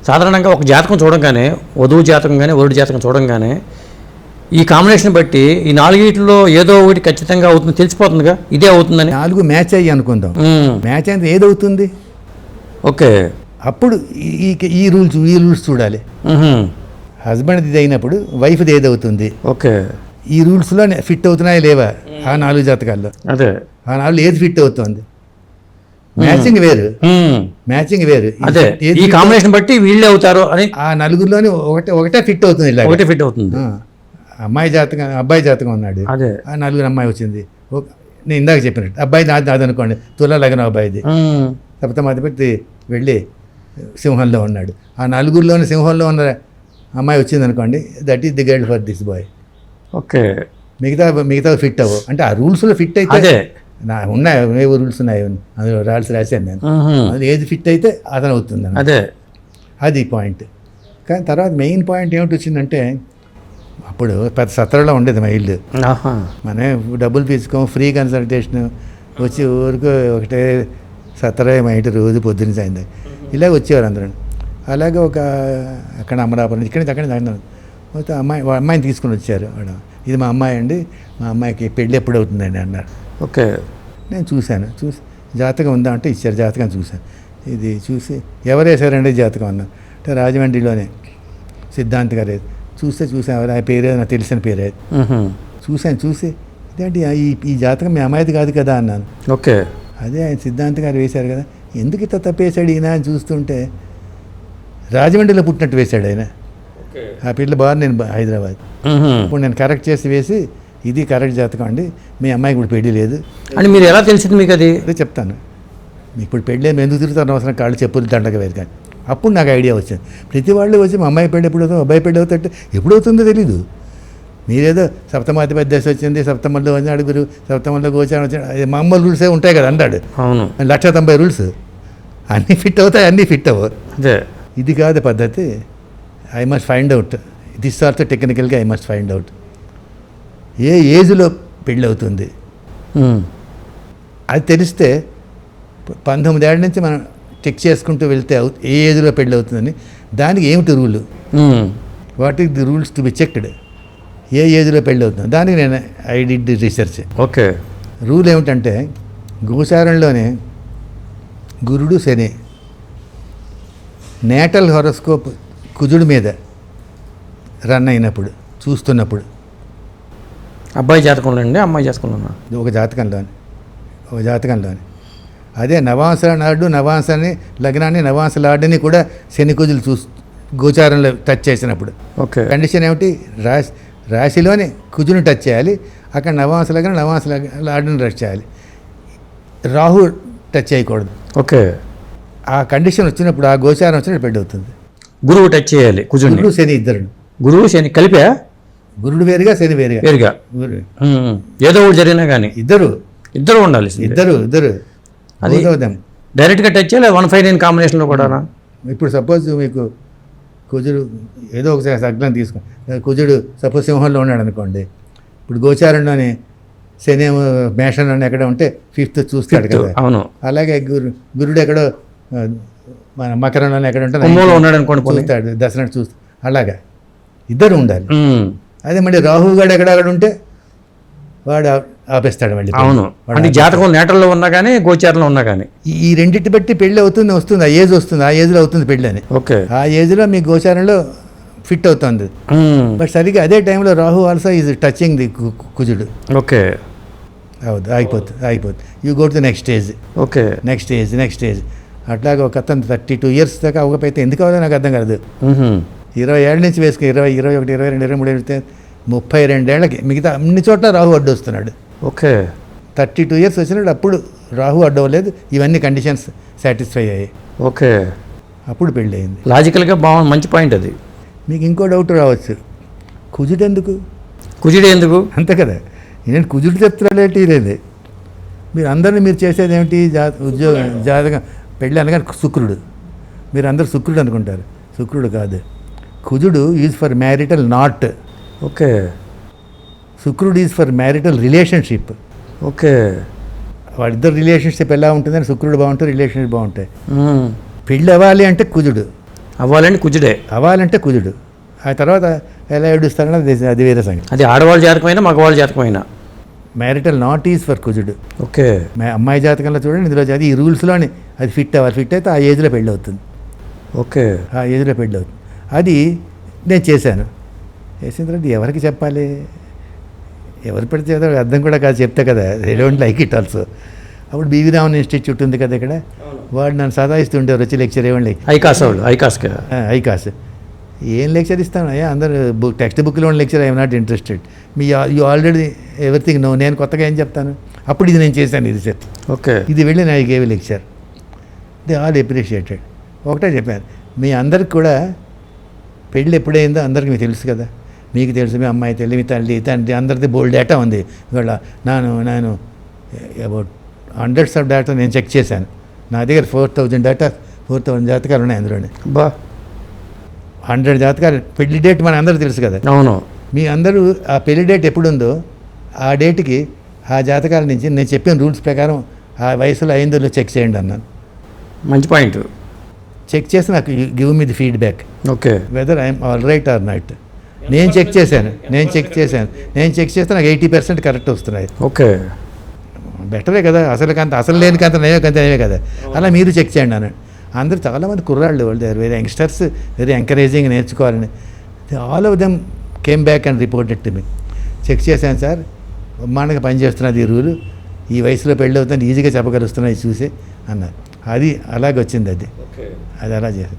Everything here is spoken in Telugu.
సాధారణంగా ఒక జాతకం చూడంగానే, వధువు జాతకం కానీ వరుడి జాతకం చూడంగానే ఈ కాంబినేషన్ బట్టి ఈ నాలుగిట్లో ఏదో ఒకటి ఖచ్చితంగా అవుతుంది, తెలిసిపోతుందిగా ఇదే అవుతుందని. 4 మ్యాచ్ అయ్యి అనుకుందాం, మ్యాచ్ అయితే ఏదవుతుంది? ఓకే, అప్పుడు ఈ రూల్స్ చూడాలి. హస్బెండ్ది ఇది అయినప్పుడు వైఫ్ది ఏదవుతుంది? ఓకే, ఈ రూల్స్లో ఫిట్ అవుతున్నాయా లేవా ఆ 4 జాతకాల్లో? అదే ఆ 4 ఏది ఫిట్ అవుతుంది? మ్యాచింగ్ వేరు, మ్యాచింగ్ వేరు. అదే ఈ కాంబినేషన్ బట్టి వీళ్ళే అవుతారు అని. ఆ 4లోని ఒకటే ఫిట్ అవుతుంది, ఇలా ఒకటే ఫిట్ అవుతుంది. అమ్మాయి జాతకం, అబ్బాయి జాతకం ఉన్నాడు, అదే ఆ 4 అమ్మాయి వచ్చింది. నేను ఇందాక చెప్పినట్టు అబ్బాయి నాది అనుకోండి, తులా లగ్నం అబ్బాయిది, సప్తమాధిపతి వెళ్ళి సింహంలో ఉన్నాడు. ఆ 4లోని సింహంలో ఉన్న అమ్మాయి వచ్చింది అనుకోండి, that is the girl for this boy. Okay, మిగతా ఫిట్ అవ్వవు. అంటే ఆ రూల్స్లో ఫిట్ అయితే ఉన్నాయి, ఏవో రూల్స్ ఉన్నాయి, అందులో రాశాను నేను. అందులో ఏది ఫిట్ అయితే అతను అవుతుంది, అదే అది పాయింట్. కానీ తర్వాత మెయిన్ పాయింట్ ఏమిటి వచ్చిందంటే, అప్పుడు పెద్ద సత్రంలో ఉండేది మా ఇల్లు. మనం డబ్బులు తీసుకోం, ఫ్రీ కన్సల్టేషన్ వచ్చి ఊరికి ఒకటే సత్రమే మా ఇంటి రోజు పొద్దున్న సాయంత్రం ఇలా వచ్చేవారు అందరూ. అలాగే అక్కడ అమరాపురం ఇక్కడి నుంచి అక్కడి మొత్తం అమ్మాయిని తీసుకుని వచ్చారు. ఇది మా అమ్మాయి అండి, మా అమ్మాయికి పెళ్ళి ఎప్పుడు అవుతుందండి అన్నారు. ఓకే, నేను చూసి జాతకం ఉందా అంటే ఇచ్చారు, జాతకం చూశాను. ఇది చూసి ఎవరు వేశారండి జాతకం అన్నా అంటే రాజమండ్రిలోనే సిద్ధాంత్ గారు చూసాను, ఆ పేరే నాకు తెలిసిన పేరే. చూసి ఇదేంటి ఈ జాతకం మీ అమ్మాయిది కాదు కదా అన్నాను. ఓకే, అదే ఆయన సిద్ధాంత్ గారు వేశారు కదా, ఎందుకు ఇంత తప్పేశాడు ఈయన అని చూస్తుంటే రాజమండ్రిలో పుట్టినట్టు వేశాడు ఆయన. ఆ పిల్ల బాగా నేను హైదరాబాద్. ఇప్పుడు నేను కరెక్ట్ చేసి వేసి ఇది కరెక్ట్ జాతకం అండి, మీ అమ్మాయికి ఇప్పుడు పెళ్ళి లేదు అని. మీరు ఎలా తెలిసింది మీకు? అది అదే చెప్తాను. ఇప్పుడు పెళ్ళి ఎందుకు తిరుగుతాను అవసరం, కాళ్ళు చెప్పులు దండగా వేరు. కానీ అప్పుడు నాకు ఐడియా వచ్చింది. ప్రతి వాళ్ళు వచ్చి మా అమ్మాయి పెళ్ళి ఎప్పుడు అవుతుంది, అబ్బాయి పెళ్ళి అవుతుంటే ఎప్పుడు అవుతుందో తెలీదు. మీరేదో సప్తమాధిపతి దశ వచ్చింది, సప్తమంలో వచ్చి అడుగురు, సప్తమంలో గోచారం వచ్చి మామూలు రూల్సే ఉంటాయి కదా అంటాడు. అవును, 190 రూల్స్ అన్నీ ఫిట్ అవుతాయి, అన్నీ ఫిట్ అవ్వవు. అదే ఇది కాదు పద్ధతి. I must find out this also టెక్నికల్గా ఐ మస్ట్ ఫైండ్ అవుట్ ఏ ఏజ్లో పెళ్ళి అవుతుంది. అది తెలిస్తే 19 ఏళ్ళ నుంచి మనం చెక్ చేసుకుంటూ వెళ్తే ఏ ఏజ్లో పెళ్ళి అవుతుందని. దానికి ఏమిటి rule, what is the rules to be checked, ఏ ఏజ్లో పెళ్ళి అవుతుంది దానికి నేను I did the research. Okay, rule ఏమిటంటే గోచారంలోనే గురుడు శని నేటల్ హొరోస్కోప్ కుజుడి మీద రన్ అయినప్పుడు చూస్తున్నప్పుడు, అబ్బాయి జాతకంలో అండి అమ్మాయి జాతకంలో? ఒక జాతకంలోని అదే నవాంశ నాడు నవాంశాన్ని లగ్నాన్ని నవాంశ లాడ్ని కూడా శని కుజులు గోచారంలో టచ్ చేసినప్పుడు. ఓకే, కండిషన్ ఏమిటి, రాశిలోని కుజుని టచ్ చేయాలి, అక్కడ నవాంశ లగ్నం నవాంశ లాడ్ని టచ్ చేయాలి, రాహు టచ్ చేయకూడదు. ఓకే, ఆ కండిషన్ వచ్చినప్పుడు, ఆ గోచారం వచ్చినప్పుడు పెళ్ళి అవుతుంది. గురువు టచ్ చేయాలి, గురుడు శని ఇద్దరు, గురువు శని కలిపా, గురుడు వేరుగా శని వేరుగా ఏదో ఒకటి జరిగినా కానీ ఇద్దరు ఉండాలి. ఇద్దరు అది డైరెక్ట్గా టచ్ చేయాలి. 159 కాంబినేషన్లో కూడా. ఇప్పుడు సపోజ్ మీకు కుజుడు ఏదో ఒకసారి సగ్నం తీసుకో, కుజుడు సపోజ్ సింహంలో ఉన్నాడు అనుకోండి, ఇప్పుడు గోచారంలోని శని మేషంలోనే ఎక్కడ ఉంటే 5th చూస్తాడు కదా. అవును, అలాగే గురుడు ఎక్కడో మన మకరంలోనే ఎక్కడ ఉంటే ఉన్నాడు అనుకోండి, చూస్తాడు దసరా చూస్తాడు. అలాగా ఇద్దరు ఉండాలి. అదే మళ్ళీ రాహు గారు ఎక్కడక్కడ ఉంటే వాడు ఆపేస్తాడు మళ్ళీ. అవును, అంటే జాతకం నేటల్లో ఉన్నా కానీ గోచారంలో ఉన్నా కానీ ఈ రెండింటి బట్టి పెళ్ళి వస్తుంది, ఆ ఏజ్ వస్తుంది, ఆ ఏజ్లో అవుతుంది పెళ్ళి అని. ఓకే, ఆ ఏజ్లో మీ గోచారంలో ఫిట్ అవుతుంది. బట్ సరిగ్గా అదే టైంలో Rahu also is touching the కుజుడు. ఓకే, అవుతుంది, ఆగిపోతుంది. You go to next stage. Okay, next stage అట్లాగే ఒక అతను 32 years దాకా అవ్వకపోతే ఎందుకు అవ్వదో నాకు అర్థం కాదు. 20 ఏళ్ళ నుంచి వేసుకుని 20, 21, 22, 23 వెళ్తే 32 ఏళ్ళకి మిగతా అన్ని చోట్ల రాహు అడ్డు వస్తున్నాడు. ఓకే, 32 years వచ్చినప్పుడు అప్పుడు రాహు అడ్డవలేదు, ఇవన్నీ కండిషన్స్ సాటిస్ఫై అయ్యాయి. ఓకే, అప్పుడు పెళ్ళి అయింది. లాజికల్గా బాగుంది, మంచి పాయింట్ అది. మీకు ఇంకో డౌట్ రావచ్చు, కుజుడు ఎందుకు అంతే కదా. నేను కుజుడు చెప్తున్నాడేంటి ఇదేది, మీరు అందరినీ మీరు చేసేది ఏమిటి, ఉద్యోగం జాతకం పెళ్ళి అనగా శుక్రుడు, మీరు అందరు శుక్రుడు అనుకుంటారు, శుక్రుడు కాదు. కుజుడు is for marital not. Okay, శుక్రుడు is for marital relationship. Okay, వాళ్ళిద్దరు రిలేషన్షిప్ ఎలా ఉంటుందని శుక్రుడు బాగుంటుంది, రిలేషన్షిప్ బాగుంటాయి. పెళ్ళి అవ్వాలి అంటే కుజుడు, అవ్వాలని కుజుడే. అవ్వాలంటే కుజుడు. ఆ తర్వాత ఎలా ఏడుస్తారని అది వేరే సంగతి. అది ఆడవాళ్ళ జాతకమైనా మగవాళ్ళ జాతకమైనా. మ్యారిటల్ నాట్ ఈజ్ ఫర్ కుజుడు. ఓకే. అమ్మాయి జాతకంలో చూడండి, ఇందులో అది ఈ రూల్స్లోని అది ఫిట్ అవ్వాలి. ఫిట్ అయితే ఆ ఏజ్లో పెళ్ళి అవుతుంది. ఓకే. ఆ ఏజ్లో పెళ్ళి అవుతుంది. అది నేను చేశాను. చేసిన తర్వాత ఎవరికి చెప్పాలి, ఎవరు పెడితే అర్థం కూడా కాదు, చెప్తే కదా they don't like it also. అప్పుడు బీవీ రామన్ ఇన్స్టిట్యూట్ ఉంది కదా ఇక్కడ, వాడు నన్ను సదాయిస్తుండేవారు వచ్చి లెక్చర్ ఇవ్వండి. ఐకాస్ వాళ్ళు ఐకాస్ ఏం లెక్చర్ ఇస్తాను అయ్యా, అందరు టెక్స్ట్ బుక్లో ఉన్న lecture I'm not interested. You already everything know, నేను కొత్తగా ఏం చెప్తాను. అప్పుడు ఇది నేను చేశాను, ఇది సెట్. ఓకే. ఇది వెళ్ళి నా gave lecture. They all appreciated. ఒకటే చెప్పాను, మీ అందరికి కూడా పెళ్ళి ఎప్పుడైందో అందరికి మీకు తెలుసు కదా, మీకు తెలుసు, మీ అమ్మాయి తెలియ, మీ తండ్రి అందరిది బోల్డ్ డేటా ఉంది. ఇవాళ నేను అబౌట్ హండ్రెడ్స్ ఆఫ్ డేటా నేను చెక్ చేశాను. నా దగ్గర 4,000 జాతకాలు ఉన్నాయి అందులోనే. బా 100 జాతకాలు. పెళ్లి డేట్ మన అందరూ తెలుసు కదా. అవును. మీ అందరూ ఆ పెళ్లి డేట్ ఎప్పుడుందో ఆ డేట్కి ఆ జాతకాల నుంచి నేను చెప్పిన రూల్స్ ప్రకారం ఆ వయసులో అయిందో చెక్ చేయండి అన్నాను. మంచి పాయింట్. చెక్ చేసి నాకు give me the feedback. Okay. Whether I'm all right are not. నేను చెక్ చేస్తే నాకు 80% కరెక్ట్ వస్తున్నాయి. ఓకే. బెటరే కదా, అసలు లేని కంత నయమే కదా. అలా మీరు చెక్ చేయండి అన్నాడు. అందరూ చాలామంది కుర్రాళ్ళు, వాళ్ళు they are very youngsters, very encouraging, నేర్చుకోవాలని. All of them came back and reported to me. Check చేశాను సార్, బ్రహ్మాండంగా పనిచేస్తున్నది ఈ రూలు, ఈ వయసులో పెళ్ళి అవుతుంది, ఈజీగా చెప్పగలుగుతున్నాయి చూసి అన్నారు. అది అలాగే వచ్చింది. అది అలా చేశాను.